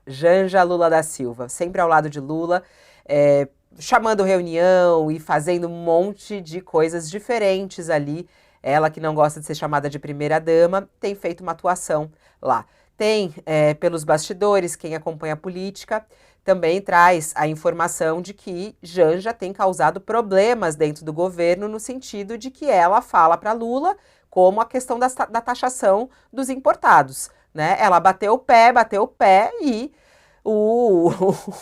Janja Lula da Silva, sempre ao lado de Lula, é, chamando reunião e fazendo um monte de coisas diferentes ali. Ela, que não gosta de ser chamada de primeira-dama, tem feito uma atuação lá. Tem, pelos bastidores, quem acompanha a política, também traz a informação de que Janja tem causado problemas dentro do governo, no sentido de que ela fala para Lula como a questão da taxação dos importados, né? Ela bateu o pé e o,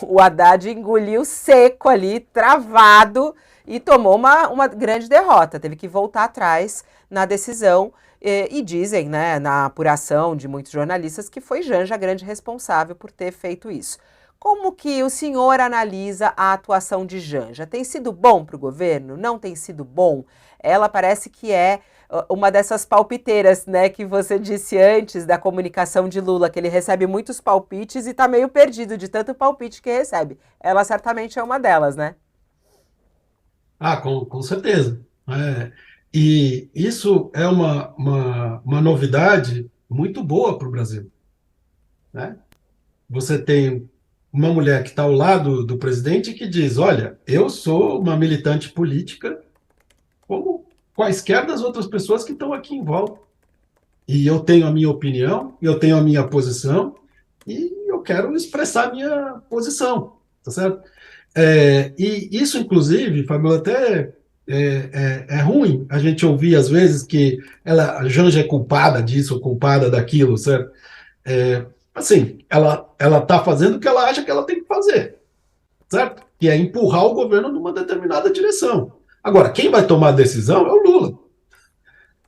o Haddad engoliu seco ali, travado, e tomou uma grande derrota. Teve que voltar atrás na decisão. E dizem, né, na apuração de muitos jornalistas, que foi Janja a grande responsável por ter feito isso. Como que o senhor analisa a atuação de Janja? Tem sido bom para o governo? Não tem sido bom? Ela parece que é uma dessas palpiteiras, né, que você disse antes da comunicação de Lula, que ele recebe muitos palpites e está meio perdido de tanto palpite que recebe. Ela certamente é uma delas, né? Ah, com certeza. E isso é uma novidade muito boa para o Brasil, né? Você tem uma mulher que está ao lado do presidente que diz: olha, eu sou uma militante política como quaisquer das outras pessoas que estão aqui em volta. E eu tenho a minha opinião, eu tenho a minha posição, e eu quero expressar a minha posição, tá certo? E isso, inclusive, Fabiola, até é ruim a gente ouvir às vezes que a Janja é culpada disso ou culpada daquilo, certo? Assim, ela está fazendo o que ela acha que ela tem que fazer, certo? Que é empurrar o governo numa determinada direção. Agora, quem vai tomar a decisão é o Lula,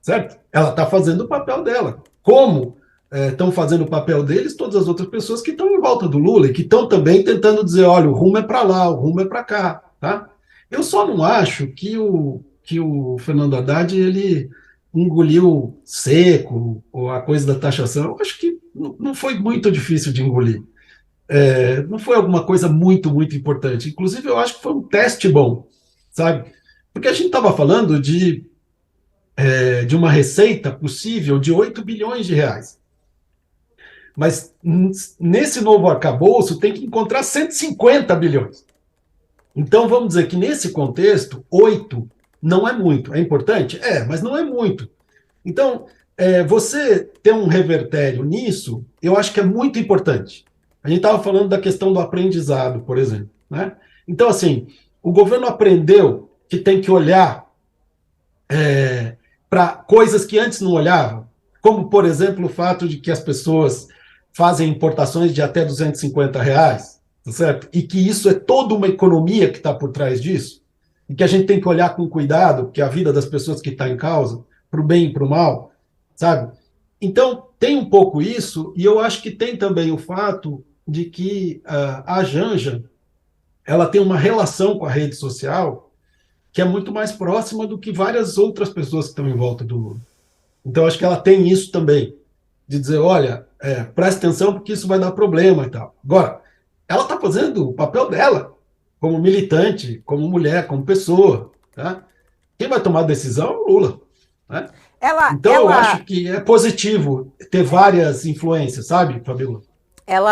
certo? Ela está fazendo o papel dela. Como estão fazendo o papel deles todas as outras pessoas que estão em volta do Lula e que estão também tentando dizer, olha, o rumo é para lá, o rumo é para cá, tá? Eu só não acho que o Fernando Haddad ele engoliu seco ou a coisa da taxação. Eu acho que não foi muito difícil de engolir. Não foi alguma coisa muito, muito importante. Inclusive, eu acho que foi um teste bom, sabe? Porque a gente estava falando de uma receita possível de 8 bilhões de reais. Mas nesse novo arcabouço tem que encontrar 150 bilhões. Então vamos dizer que nesse contexto, 8 não é muito. É importante? Mas não é muito. Então, você ter um revertério nisso, eu acho que é muito importante. A gente estava falando da questão do aprendizado, por exemplo, né? Então, assim, o governo aprendeu que tem que olhar para coisas que antes não olhavam, como, por exemplo, o fato de que as pessoas fazem importações de até R$ 250, tá certo? E que isso é toda uma economia que está por trás disso, e que a gente tem que olhar com cuidado, que é a vida das pessoas que está em causa, para o bem e para o mal, sabe? Então, tem um pouco isso, e eu acho que tem também o fato de que a Janja ela tem uma relação com a rede social que é muito mais próxima do que várias outras pessoas que estão em volta do Lula. Então, acho que ela tem isso também, de dizer, olha, presta atenção porque isso vai dar problema e tal. Agora, ela está fazendo o papel dela, como militante, como mulher, como pessoa. Tá? Quem vai tomar a decisão é o Lula. Né? Ela, Então, eu acho ela, que é positivo ter várias influências, sabe, Fabíola?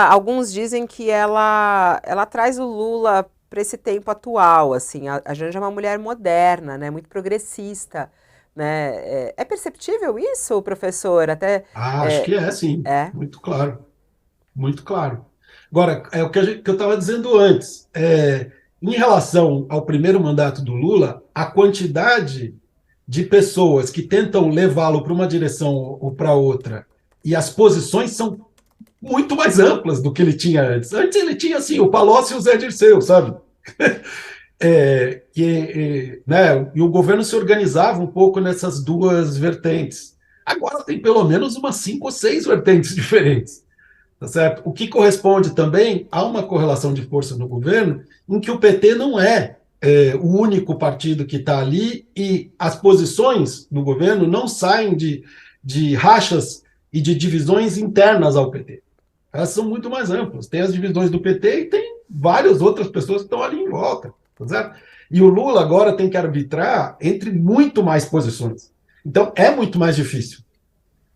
alguns dizem que ela traz o Lula para esse tempo atual, assim. A Janja é uma mulher moderna, né? Muito progressista, né? É perceptível isso, professor? Até Acho é, que é, sim. é. Muito claro. Muito claro. Agora, é o que eu estava dizendo antes. Em relação ao primeiro mandato do Lula, a quantidade de pessoas que tentam levá-lo para uma direção ou para outra, e as posições são muito mais amplas do que ele tinha antes. Antes ele tinha, assim, o Palocci e o Zé Dirceu, sabe? Né, e o governo se organizava um pouco nessas duas vertentes. Agora tem pelo menos umas 5 ou 6 vertentes diferentes. Tá certo? O que corresponde também a uma correlação de força no governo, em que o PT não é o único partido que está ali e as posições no governo não saem de rachas e de divisões internas ao PT. Elas são muito mais amplas. Tem as divisões do PT e tem várias outras pessoas que estão ali em volta. Tá certo? E o Lula agora tem que arbitrar entre muito mais posições. Então é muito mais difícil.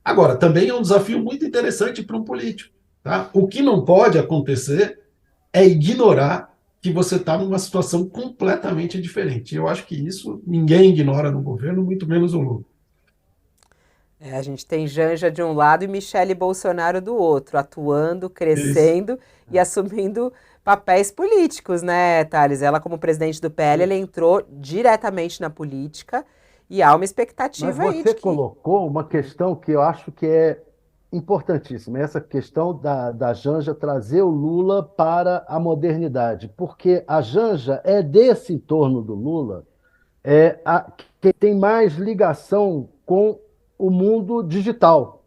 Agora, também é um desafio muito interessante para um político. Tá? O que não pode acontecer é ignorar que você está numa situação completamente diferente. Eu acho que isso ninguém ignora no governo, muito menos o Lula. A gente tem Janja de um lado e Michele Bolsonaro do outro, atuando, Isso. crescendo e assumindo papéis políticos, né, Thales? Ela, como presidente do PL, ela entrou diretamente na política e há uma Mas expectativa aí você de que. colocou uma questão que eu acho que é importantíssima, essa questão da Janja trazer o Lula para a modernidade, porque a Janja é desse entorno do Lula, que tem mais ligação com o mundo digital.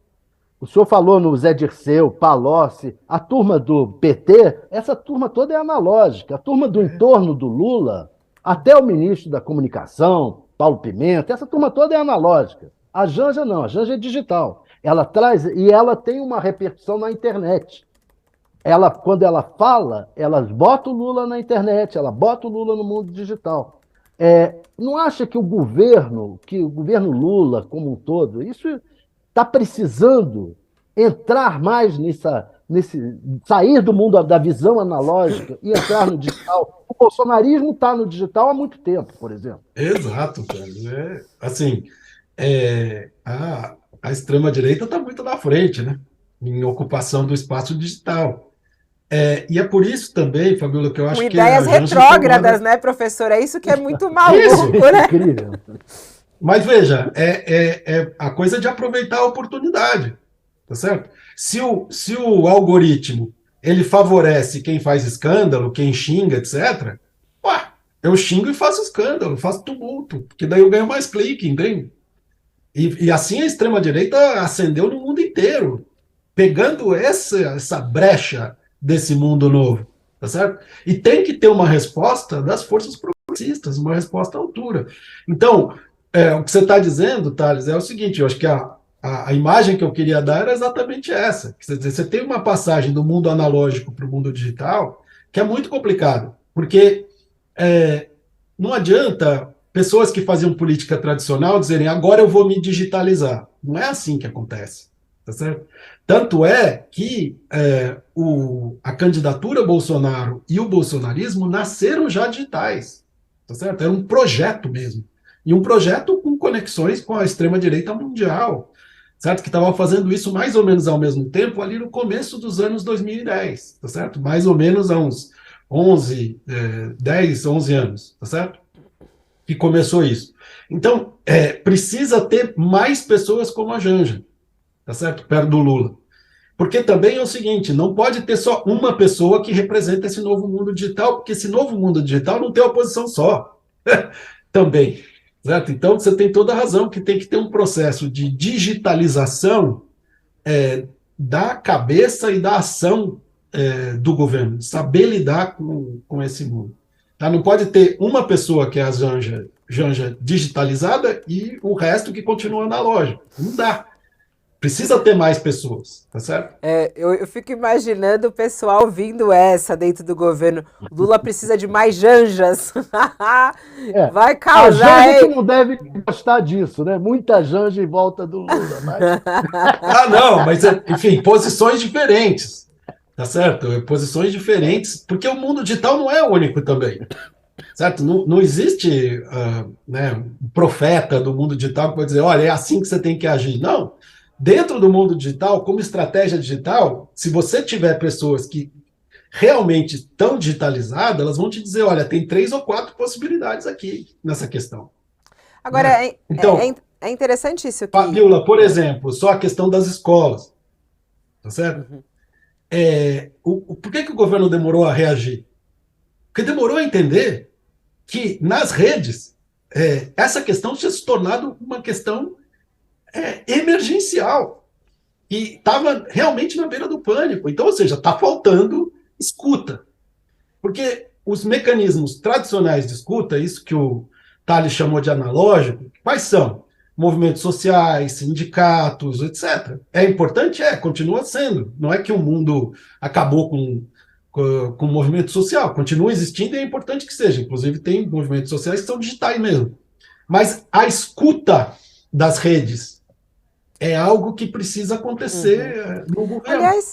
O senhor falou no Zé Dirceu, Palocci, a turma do PT, essa turma toda é analógica. A turma do entorno do Lula, até o ministro da Comunicação, Paulo Pimenta, essa turma toda é analógica. A Janja não, a Janja é digital. Ela traz e ela tem uma repercussão na internet. Ela, quando ela fala, ela bota o Lula na internet, ela bota o Lula no mundo digital. Não acha que o governo Lula como um todo, isso está precisando entrar mais sair do mundo da visão analógica e entrar no digital? O bolsonarismo está no digital há muito tempo, por exemplo. Exato, cara. Assim, a extrema-direita está muito na frente, né? Em ocupação do espaço digital. E é por isso também, Fabiola, que eu Com acho que a ideias Janja retrógradas, incomoda. né, professor? É isso que é muito Isso! maluco, né? Incrível. Mas veja, é a coisa de aproveitar a oportunidade, tá certo? Se o algoritmo ele favorece quem faz escândalo, quem xinga, etc., ué, eu xingo e faço escândalo, faço tumulto, porque daí eu ganho mais clique, entende? E assim a extrema-direita ascendeu no mundo inteiro, pegando essa brecha desse mundo novo, tá certo? E tem que ter uma resposta das forças progressistas, uma resposta à altura. Então, o que você está dizendo, Thales, é o seguinte: eu acho que a imagem que eu queria dar era exatamente essa. Quer dizer, você tem uma passagem do mundo analógico para o mundo digital que é muito complicado, porque é, não adianta pessoas que faziam política tradicional dizerem agora eu vou me digitalizar. Não é assim que acontece, tá certo? Tanto é que a candidatura Bolsonaro e o bolsonarismo nasceram já digitais, tá certo? Era um projeto mesmo. E um projeto com conexões com a extrema-direita mundial, certo? Que estava fazendo isso mais ou menos ao mesmo tempo ali no começo dos anos 2010, tá certo? Mais ou menos há uns 11, 10, 11 anos, tá certo? Que começou isso. Então, precisa ter mais pessoas como a Janja, tá certo? Perto do Lula. Porque também é o seguinte, não pode ter só uma pessoa que representa esse novo mundo digital, porque esse novo mundo digital não tem oposição só. Também, certo? Então, você tem toda a razão que tem que ter um processo de digitalização da cabeça e da ação do governo, saber lidar com esse mundo. Tá? Não pode ter uma pessoa que é a Janja digitalizada e o resto que continua analógico. Não dá. Precisa ter mais pessoas, tá certo? Eu fico imaginando o pessoal vindo essa dentro do governo. Lula precisa de mais janjas. Vai A causar, Janja que hein? não deve gostar disso, né? Muita Janja em volta do Lula, mas Não, mas, enfim, posições diferentes, tá certo? Posições diferentes, porque o mundo digital não é único também, certo? Não, não existe né, um profeta do mundo digital que vai dizer, olha, é assim que você tem que agir. Não. Dentro do mundo digital, como estratégia digital, se você tiver pessoas que realmente estão digitalizadas, elas vão te dizer, olha, tem 3 ou 4 possibilidades aqui nessa questão. Agora, Né? Então, é interessante isso que. Fabiola, por exemplo, só a questão das escolas, tá certo? Por que o governo demorou a reagir? Porque demorou a entender que nas redes essa questão tinha se tornado uma questão emergencial e estava realmente na beira do pânico. Então, ou seja, está faltando escuta. Porque os mecanismos tradicionais de escuta, isso que o Thales chamou de analógico, quais são? Movimentos sociais, sindicatos, etc. É importante? Continua sendo. Não é que o mundo acabou com o movimento social, continua existindo e é importante que seja. Inclusive, tem movimentos sociais que são digitais mesmo. Mas a escuta das redes é algo que precisa acontecer no governo. Aliás,